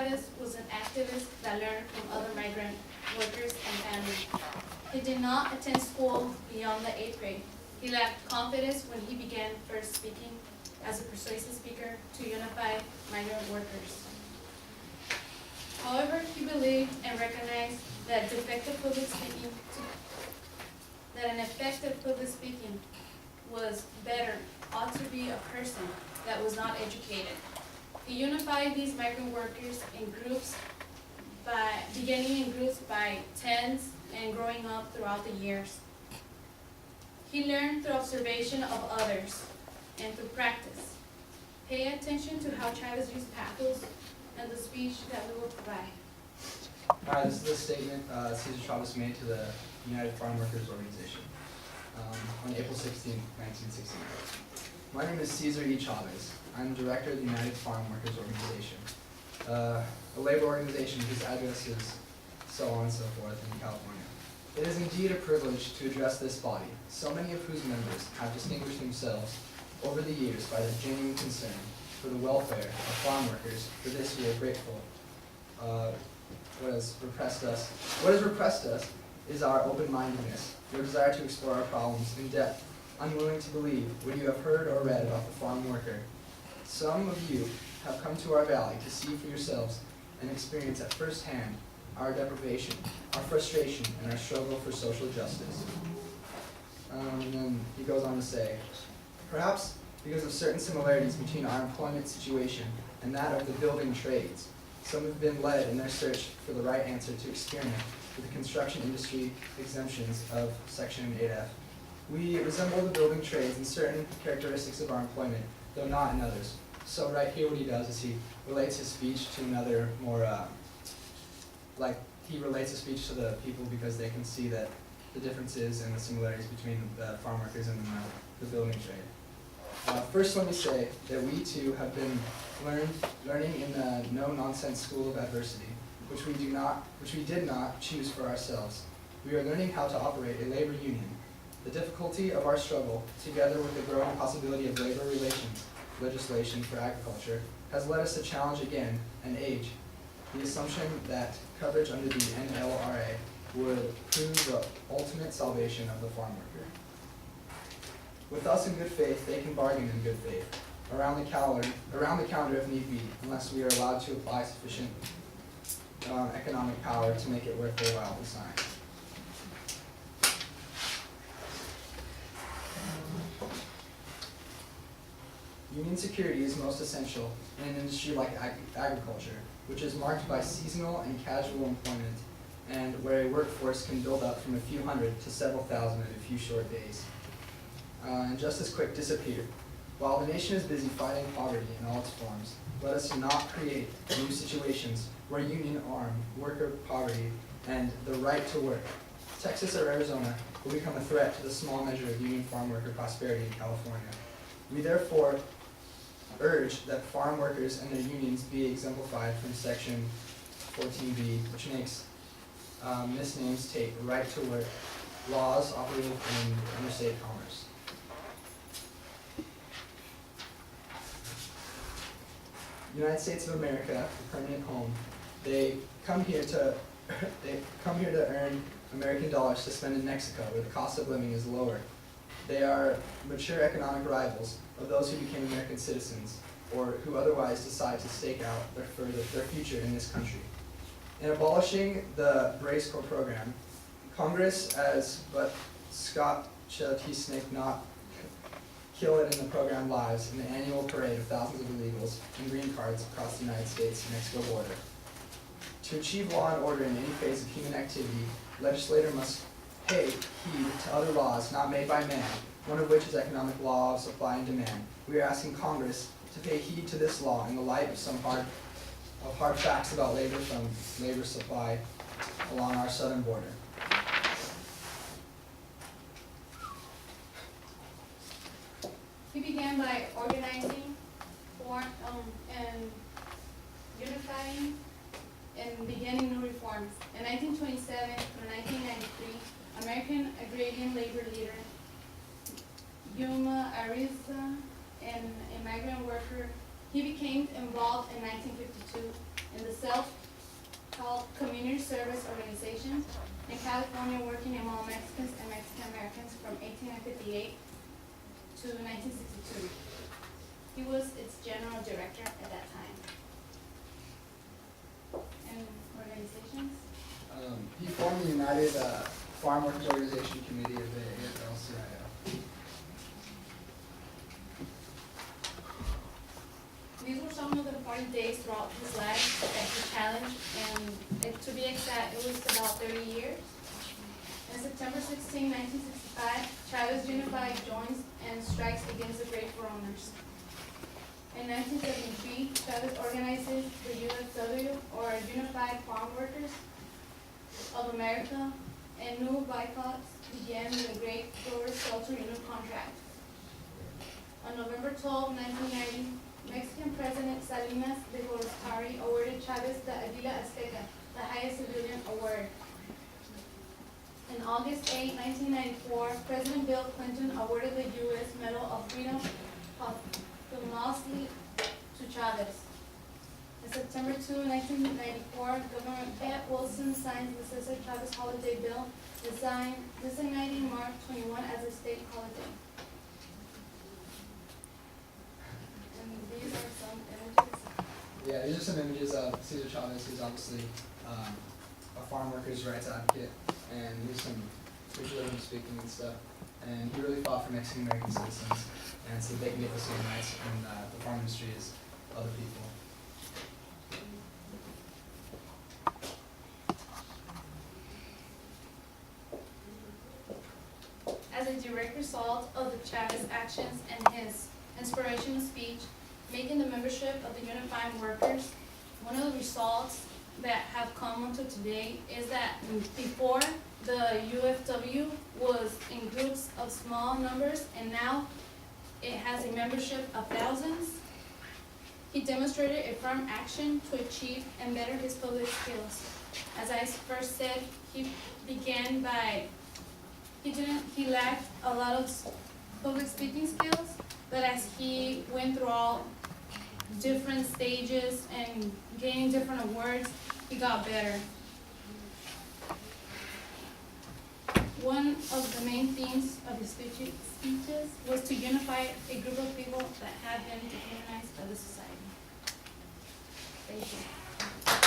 Chavez was an activist that learned from other migrant workers and families. He did not attend school beyond the 8th grade. He lacked confidence when he began first speaking as a persuasive speaker to unify migrant workers. However, he believed and recognized that an effective public speaking was better, ought to be a person that was not educated. He unified these migrant workers in groups, beginning in groups by tens and growing up throughout the years. He learned through observation of others and through practice. Pay attention to how Chavez used pathos and the speech that we will provide. Hi, this is the statement Cesar Chavez made to the United Farm Workers Organization on April 16, 1969. My name is Cesar E. Chavez. I'm director of the United Farm Workers Organization, a labor organization whose address is so on and so forth in California. It is indeed a privilege to address this body, so many of whose members have distinguished themselves over the years by their genuine concern for the welfare of farm workers. For this we are grateful. What has repressed us is our open-mindedness, your desire to explore our problems in depth, unwilling to believe what you have heard or read about the farm worker. Some of you have come to our valley to see for yourselves and experience at first hand our deprivation, our frustration, and our struggle for social justice. And then he goes on to say, perhaps because of certain similarities between our employment situation and that of the building trades, some have been led in their search for the right answer to experiment with the construction industry exemptions of Section 8F. We resemble the building trades in certain characteristics of our employment, though not in others. So right here what he does is he relates his speech to another more, he relates his speech to the people because they can see that the differences and the similarities between the farm workers and the building trade. First let me say that we too have been learning in the no-nonsense school of adversity, which we did not choose for ourselves. We are learning how to operate a labor union. The difficulty of our struggle, together with the growing possibility of labor relations legislation for agriculture, has led us to challenge again and age the assumption that coverage under the NLRA would prove the ultimate salvation of the farm worker. With us in good faith, they can bargain in good faith, around the calendar if need be, unless we are allowed to apply sufficient economic power to make it worth their while to sign. Union security is most essential in an industry like agriculture, which is marked by seasonal and casual employment, and where a workforce can build up from a few hundred to several thousand in a few short days, and just as quick disappear. While the nation is busy fighting poverty in all its forms, let us not create new situations where union arm, worker poverty, and the right to work, Texas or Arizona, will become a threat to the small measure of union farm worker prosperity in California. We therefore urge that farm workers and their unions be exemplified from Section 14B, which makes misnames take right to work laws operating in interstate commerce. United States of America, the permanent home, they come here to earn American dollars to spend in Mexico, where the cost of living is lower. They are mature economic rivals of those who became American citizens or who otherwise decide to stake out their future in this country. In abolishing the Brace Corps program, Congress, but Scott Tisnik not kill it in the program lives in the annual parade of thousands of illegals and green cards across the United States-Mexico border. To achieve law and order in any phase of human activity, legislator must pay heed to other laws not made by man, one of which is economic law of supply and demand. We are asking Congress to pay heed to this law in the light of some hard facts about labor supply along our southern border. He began by organizing, and unifying and beginning new reforms. In 1927 through 1993, American agrarian labor leader Yuma Ariza and a migrant worker, he became involved in 1952 in the self-called community service organization in California, working among Mexicans and Mexican Americans from 1858 to 1962. He was its general director at that time. And organizations? He formed the United Farm Workers Organization Committee of the AFL-CIO. These were some of the important days throughout his life that he challenged, and to be exact, it was about 30 years. On September 16, 1965, Chavez Unified joins and strikes against the grape owners. In 1973, Chavez organizes the UFW, or Unified Farm Workers of America, and new boycotts began when the grape growers failed to renew contract. On November 12, 1990, Mexican President Salinas de Gortari awarded Chavez the Aguila Azteca, the highest civilian award. On August 8, 1994, President Bill Clinton awarded the U.S. Medal of Freedom posthumously to Chavez. On September 2, 1994, Governor Pat Wilson signs the Cesar Chavez Holiday Bill, designating March 21 as a state holiday. And these are some images. Yeah, these are some images of Cesar Chavez, who's obviously a farm workers' rights advocate, and here's some pictures of him speaking and stuff. And he really fought for Mexican American citizens, and so they can get the same rights in the farm industry as other people. As a direct result of the Chavez actions and his inspirational speech, making the membership of the Unified Workers, one of the results that have come until today is that before the UFW was in groups of small numbers, and now it has a membership of thousands. He demonstrated a firm action to achieve and better his public skills. As I first said, he began by, he lacked a lot of public speaking skills, but as he went through all different stages and gaining different awards, he got better. One of the main themes of his speeches was to unify a group of people that had been dehumanized by the society. Thank you.